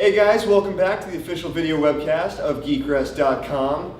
Hey guys, welcome back to the official video webcast of GeekRest.com.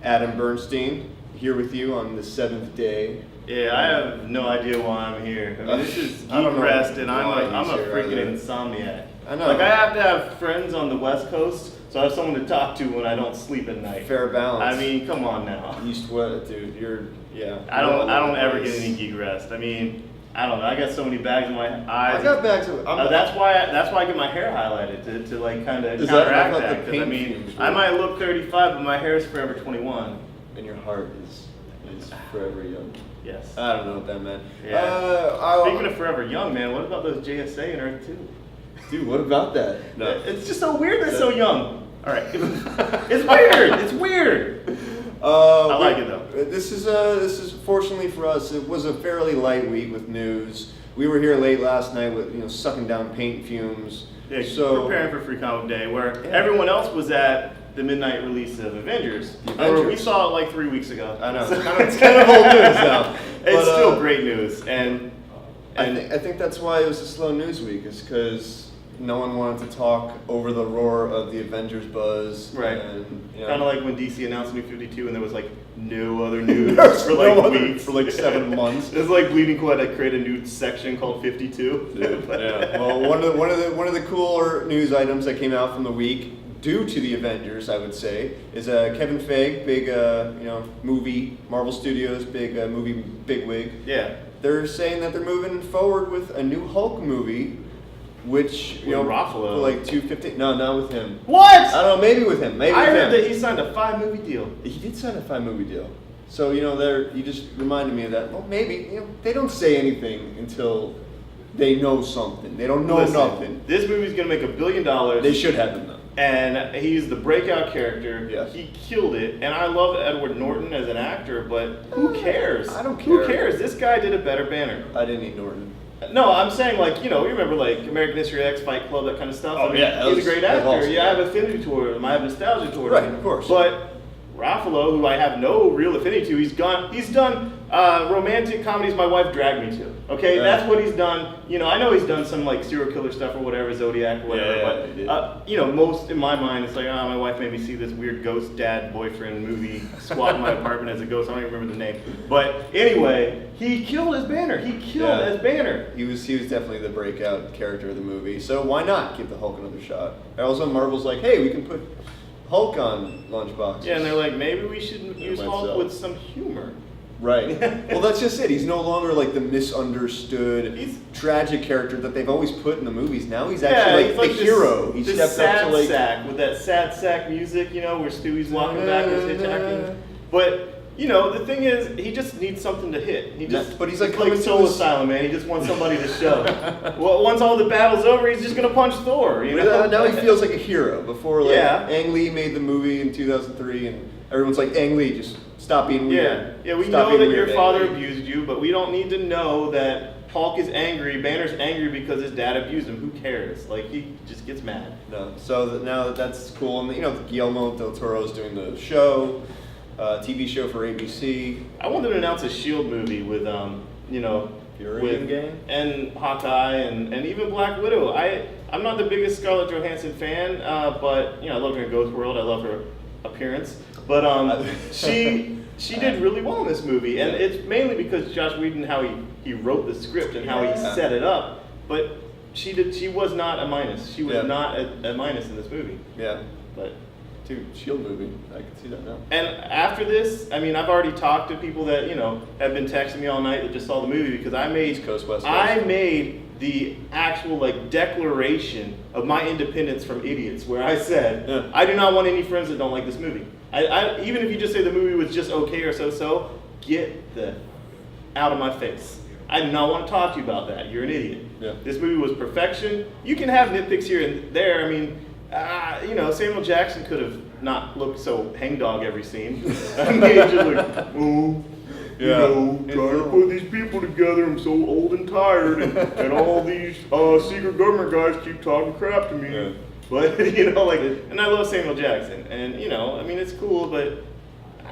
Adam Bernstein here with you on the 7th day. Yeah, I have no idea why I'm here. I mean, this is GeekRest, and I'm a freaking insomniac. I know. Like, I have to have friends on the West Coast, so I have someone to talk to when I don't sleep at night. Fair balance. I mean, come on now. East West, dude. Yeah. I don't ever get any geek rest. I mean, I don't know. I got so many bags in my eyes. I got bags of. That's why I get my hair highlighted to like kind of counteract that. Because I mean, I might look 35, but my hair is forever 21. And your heart is forever young. Yes. I don't know what that meant. Yeah. Speaking of forever young, man, what about those JSA in Earth 2? Dude, what about that? No. It's just so weird they're so young. All right. It's weird. It's weird. I like it though. This is fortunately for us. It was a fairly light week with news. We were here late last night with sucking down paint fumes. Yeah, so preparing for Free Comic Day, where everyone else was at the midnight release of Avengers. We saw it like 3 weeks ago. I know. It's kind of old news now. It's still great news, and I think that's why it was a slow news week. Is because no one wanted to talk over the roar of the Avengers buzz. Right. Kind of like when DC announced New 52 and there was like no other news for like weeks. For like 7 months. It's like Bleeding Cool had to create a new section called 52. Yeah. Well, one of the cooler news items that came out from the week, due to the Avengers, I would say, is Kevin Feige, big movie, Marvel Studios, big movie bigwig. Yeah. They're saying that they're moving forward with a new Hulk movie. Which Ruffalo. For like $250. No, not with him. What? I don't know. Maybe with him. I heard that he signed a 5-movie deal. He did sign a 5-movie deal. So you just reminded me of that. Well, maybe they don't say anything until they know something. They don't know nothing. This movie's gonna make $1 billion. They should have him though. And he's the breakout character. Yes. He killed it. And I love Edward Norton as an actor, but who cares? I don't care. Who cares? This guy did a better banner. I didn't need Norton. No, I'm saying you remember like American History X, Fight Club, that kind of stuff. Oh, yeah. He's a great actor. Awesome. Yeah, I have affinity toward him. I have nostalgia toward him. Right, of course. But Ruffalo, who I have no real affinity to, he's done romantic comedies my wife dragged me to. Okay, that's what he's done. I know he's done some like serial killer stuff or whatever, Zodiac or whatever. But most in my mind, it's like, my wife made me see this weird ghost dad boyfriend movie, squat in my apartment as a ghost. I don't even remember the name. But anyway, he killed his banner. He killed his banner. He was definitely the breakout character of the movie. So why not give the Hulk another shot? Also, Marvel's like, hey, we can put Hulk on lunchboxes. Yeah, and they're like, maybe we should use Hulk with some humor. Right. Well, that's just it. He's no longer like the misunderstood, tragic character that they've always put in the movies. Now he's actually like the hero. He steps up to like sack with that sad sack music, where Stewie's walking backwards hitchhiking. But the thing is, he just needs something to hit. But he's like Soul Asylum, man. He just wants somebody to shove. Well, once all the battle's over, he's just gonna punch Thor. Now he feels like a hero. Before, Ang Lee made the movie in 2003, and everyone's like, Ang Lee, just stop being weird. Yeah. We know that your father abused you, but we don't need to know that Hulk is angry. Banner's angry because his dad abused him. Who cares? Like, he just gets mad. No. So now that's cool, and Guillermo del Toro's doing the show. TV show for ABC. I want them to announce a S.H.I.E.L.D. movie with, Fury Gang? And Hawkeye and even Black Widow. I'm not the biggest Scarlett Johansson fan, but I love her in Ghost World. I love her appearance. But she did really well in this movie, and it's mainly because Joss Whedon, how he wrote the script and how he set it up. But she was not a minus. She was not a minus in this movie. Yeah. But dude, S.H.I.E.L.D. movie. I can see that now. And after this, I've already talked to people that, have been texting me all night that just saw the movie because I made East Coast, West Coast. I made the actual declaration of my independence from idiots where I said, I do not want any friends that don't like this movie. I even if you just say the movie was just okay or so, get the out of my face. I do not want to talk to you about that. You're an idiot. Yeah. This movie was perfection. You can have nitpicks here and there. Samuel Jackson could have not looked so hangdog every scene. Just like, trying to put these people together. I'm so old and tired, and all these secret government guys keep talking crap to me. Yeah. But and I love Samuel Jackson, and it's cool, but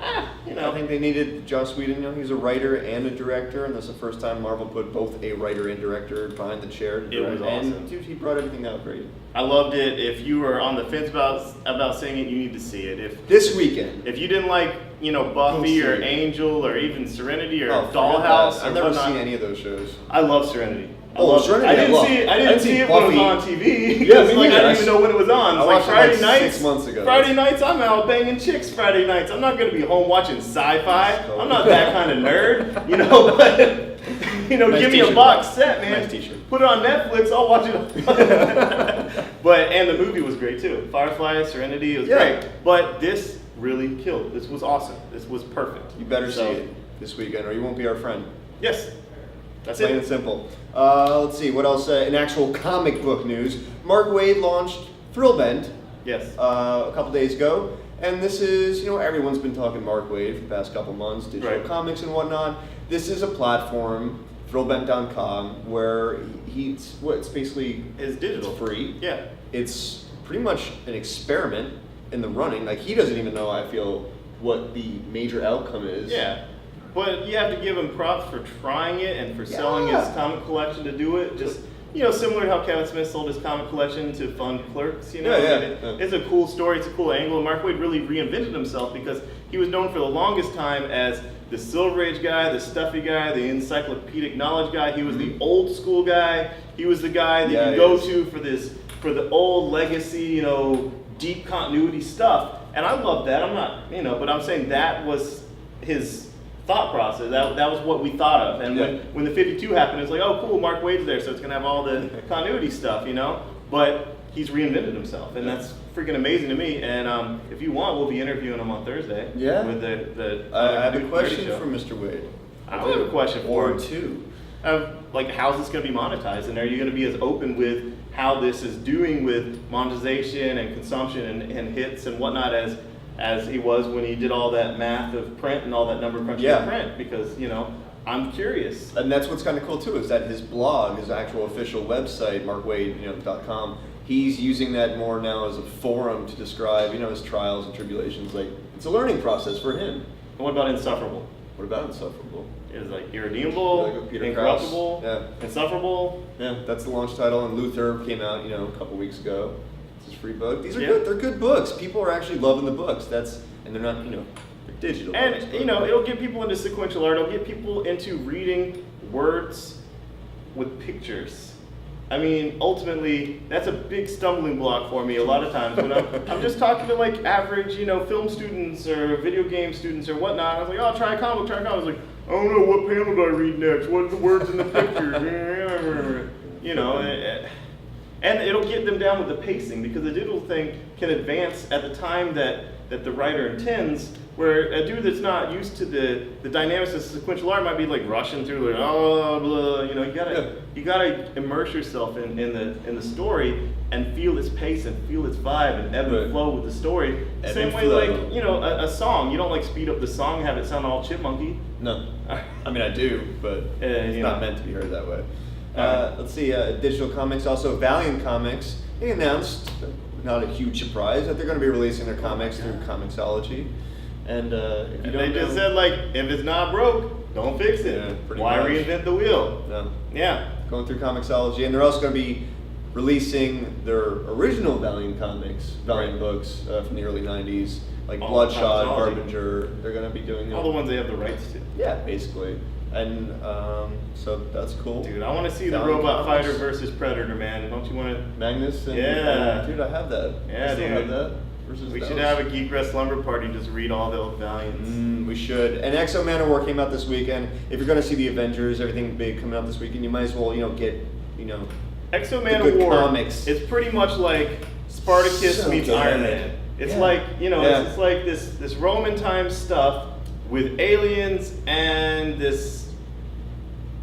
I think they needed Joss Whedon. You know, he's a writer and a director, and this is the first time Marvel put both a writer and director behind the chair. It was awesome. And dude, he brought everything out great. I loved it. If you were on the fence about seeing it, you need to see it. This weekend. If you didn't like, Buffy or Angel or even Serenity or Dollhouse, Dollhouse, I've never seen any of those shows. I love Serenity. Serenity. I didn't see it when it was on TV. Yeah, me I neither. didn't even know when it was on. It's like Friday nights. 6 months ago. Friday nights, I'm out banging chicks. Friday nights, I'm not gonna be home watching sci-fi. I'm not that kind of nerd, But Nice give me a t-shirt. box set, man. Nice t-shirt. Put it on Netflix. I'll watch it. And the movie was great too. Firefly, Serenity, it was great. But this really killed. This was awesome. This was perfect. You better see it this weekend, or you won't be our friend. Yes. That's Plain it. and simple. Let's see, what else? In actual comic book news, Mark Waid launched Thrillbent Yes. a couple days ago. And this is, everyone's been talking Mark Waid for the past couple months, digital Right. comics and whatnot. This is a platform, thrillbent.com, where it's basically It's digital. It's free. Yeah. It's pretty much an experiment in the running. Like, he doesn't even know, I feel, what the major outcome is. Yeah. But you have to give him props for trying it and for selling his comic collection to do it. Just, similar to how Kevin Smith sold his comic collection to fund Clerks, Yeah. It's a cool story, it's a cool angle. And Mark Waid really reinvented himself because he was known for the longest time as the Silver Age guy, the stuffy guy, the encyclopedic knowledge guy. He was the old school guy. He was the guy that you go to for the old legacy, deep continuity stuff. And I love that. I'm not, but I'm saying that was his thought process. That was what we thought of. And when the 52 happened, it's like, oh, cool, Mark Waid's there, so it's gonna have all the continuity stuff, But he's reinvented himself, and that's freaking amazing to me. And if you want, we'll be interviewing him on Thursday. Yeah. With the I have a Dude question Show. for Mr. Waid. I have a question for Or him. two. How's this going to be monetized, and are you going to be as open with how this is doing with monetization and consumption and hits and whatnot as he was when he did all that math of print and all that number crunching of print? Because I'm curious. And that's what's kind of cool too, is that his blog, his actual official website, markwaid.com, he's using that more now as a forum to describe his trials and tribulations. Like, it's a learning process for him. And what about Insufferable? What about Insufferable? Is like Irredeemable, Like with Peter Incorruptible, Krause. Insufferable. Yeah, that's the launch title, and Luther came out, a couple weeks ago. It's his free book. These are Yeah. good. They're good books. People are actually loving the books. And they're not, they're digital. And books, but- it'll get people into sequential art. It'll get people into reading words with pictures. I mean, ultimately, that's a big stumbling block for me a lot of times when I'm just talking to like average, film students or video game students or whatnot. I was like, oh, try a comic book. I was like, I don't know, what panel do I read next? What are the words in the picture? And it'll get them down with the pacing because the digital thing can advance at the time that the writer intends, where a dude that's not used to the dynamics of sequential art might be like rushing through, like, oh, blah, you gotta immerse yourself in the story and feel its pace and feel its vibe and ebb and flow with the story. Ebb Same and way, flow. like, a song, you don't like speed up the song and have it sound all chipmunky. No. I mean, I do, but it's you not know. meant to be heard that way. Let's see, digital comics, also Valiant Comics. They announced, not a huge surprise, that they're going to be releasing their comics through Comixology. And if you don't They just know, said, like, if it's not broke, don't fix it. Yeah, pretty Why much. reinvent the wheel? no, Yeah. going through Comixology, and they're also going to be releasing their original Valiant Comics, Valiant books from the early 90s, like All Bloodshot, Comixology. Harbinger. They're going to be doing All the ones they have the rights to. Yeah, basically. And so that's cool. Dude, I want to see the Valiant Robot Comics. Fighter versus Predator, man. Don't you want to? Magnus and Yeah. dude, I have that. Yeah, I still dude. have that. Versus We those. should have a GeekRest slumber party. Just read all the old Valiants. We should. And X-O Manowar came out this weekend. If you're going to see the Avengers, everything big coming out this weekend, you might as well, get, X-O the good Manowar. comics. It's pretty much like Spartacus So meets good. Iron Man. It's Yeah. like Yeah. it's like this Roman time stuff with aliens and this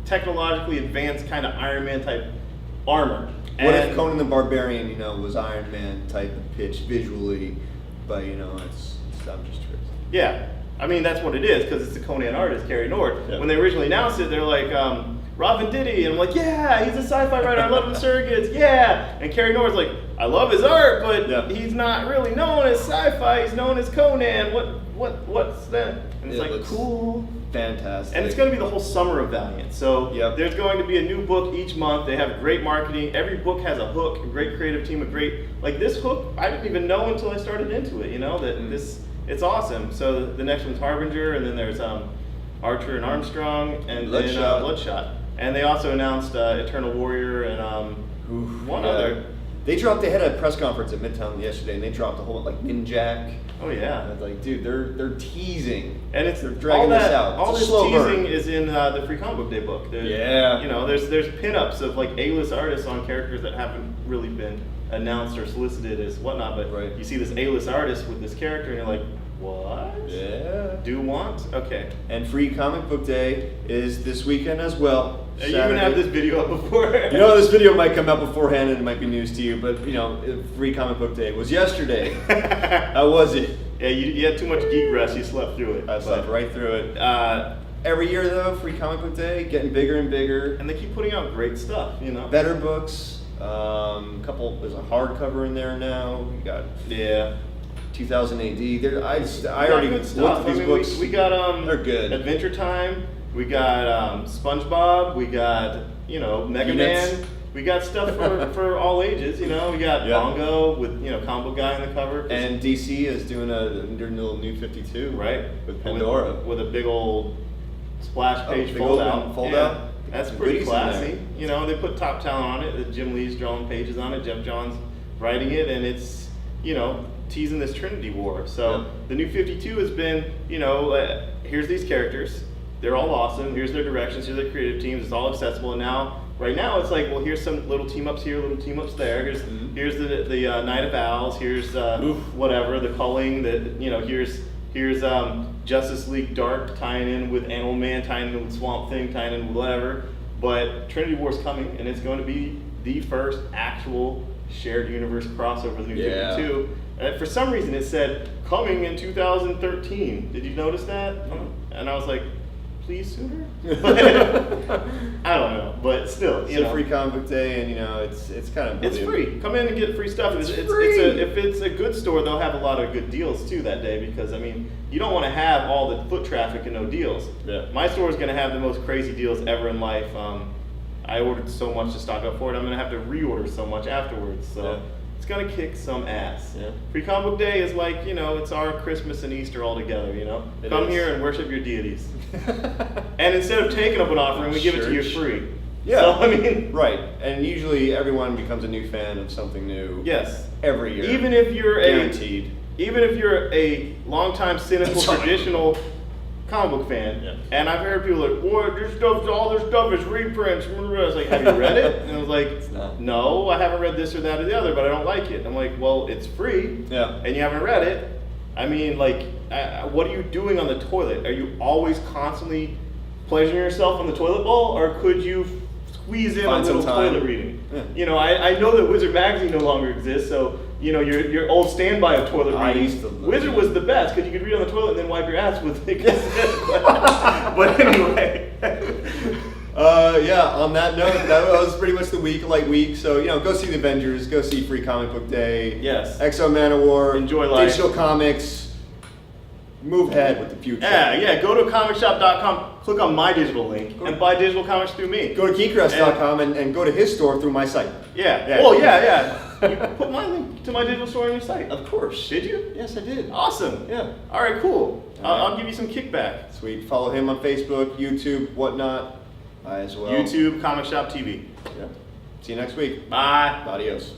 technologically advanced kind of Iron Man type armor. What if And- Conan the Barbarian, was Iron Man type of pitch visually, but, it's I'm just crazy. Yeah, I mean that's what it is because it's the Conan artist Cary Nord. Yeah. When they originally announced it, they're like, Rob Venditti, and I'm like, yeah, he's a sci-fi writer. I love him, Surrogates, yeah. And Carrie Norris like, I love his art, but he's not really known as sci-fi. He's known as Conan. What's that? And it's like, cool. Fantastic. And it's going to be the whole summer of Valiant. So there's going to be a new book each month. They have great marketing. Every book has a hook, a great creative team, like this hook, I didn't even know until I started into it, that it's awesome. So the next one's Harbinger, and then there's Archer and Armstrong, and then Bloodshot. And they also announced Eternal Warrior and one other. They had a press conference at Midtown yesterday, and they dropped a whole like Ninjak. Oh yeah. And it's like, dude, they're teasing, and they're dragging this out. All this teasing is in the Free Comic Book Day book. There's pinups of like A-list artists on characters that haven't really been announced or solicited as whatnot, but you see this A-list artist with this character, and you're like, what? Yeah. Do want? Okay. And Free Comic Book Day is this weekend as well. You even have this video up before. This video might come out beforehand and it might be news to you, but Free Comic Book Day was yesterday. How was it? Yeah, you had too much GeekRest, you slept through it. I slept right through it. Every year though, Free Comic Book Day, getting bigger and bigger. And they keep putting out great stuff, Better books. There's a hardcover in there now. We got 2000 AD. I already looked at these books. We got they're good. Adventure Time. We got SpongeBob. We got Mega Man. We got stuff for all ages. We got Bongo with comic book guy on the cover. And DC is doing a little New 52, right? With Pandora, with a big old splash page fold out. That's pretty classy. They put top talent on it. Jim Lee's drawing pages on it. Jeff Johns writing it, and it's teasing this Trinity War. So the New 52 has been here's these characters. They're all awesome. Here's their directions. Here's their creative teams. It's all accessible. And right now, it's like, well, here's some little team ups here, little team ups there. Here's the Night of Owls. Here's whatever, the Culling. Here's Justice League Dark tying in with Animal Man, tying in with Swamp Thing, tying in with whatever. But Trinity War's coming, and it's going to be the first actual shared universe crossover of the New 52. And for some reason, it said coming in 2013. Did you notice that? And I was like, please sooner? I don't know, but still, it's a Free Comic Book Day, and it's kind of it's free. Come in and get free stuff. It's free. If it's a good store, they'll have a lot of good deals too that day, because you don't want to have all the foot traffic and no deals. Yeah. My store is going to have the most crazy deals ever in life. I ordered so much to stock up for it. I'm going to have to reorder so much afterwards. So. It's gonna kick some ass. Yeah. Free Comic Book Day is like, it's our Christmas and Easter all together, Come here and worship your deities. And instead of taking up an offering, we give it to you free. Yeah. So, right. And usually everyone becomes a new fan of something new. Yes. Every year. Even if you're guaranteed. Even if you're a longtime cynical traditional comic book fan, and I've heard people like, "Boy, all this stuff is reprints." I was like, "Have you read it?" And I was like, "No, I haven't read this or that or the other, but I don't like it." I'm like, "Well, it's free, and you haven't read it. What are you doing on the toilet? Are you always constantly pleasuring yourself on the toilet bowl, or could you squeeze in a little toilet reading?" Yeah. I know that Wizard Magazine no longer exists, so. Your old standby of toilet reading. Wizard was the best because you could read on the toilet and then wipe your ass with it. But anyway. On that note, that was pretty much the week. So, go see the Avengers, go see Free Comic Book Day. Yes. X-O Manowar. Enjoy life. Digital Comics. Move ahead with the future. Yeah. Go to comicshop.com, click on my digital link, and buy digital comics through me. Go to GeekRest.com and go to his store through my site. Yeah. Oh, yeah. You put my link to my digital store on your site. Of course. Did you? Yes, I did. Awesome. Yeah. All right, cool. I'll give you some kickback. Sweet. Follow him on Facebook, YouTube, whatnot. I as well. YouTube, Comic Shop TV. Yeah. See you next week. Bye. Adios.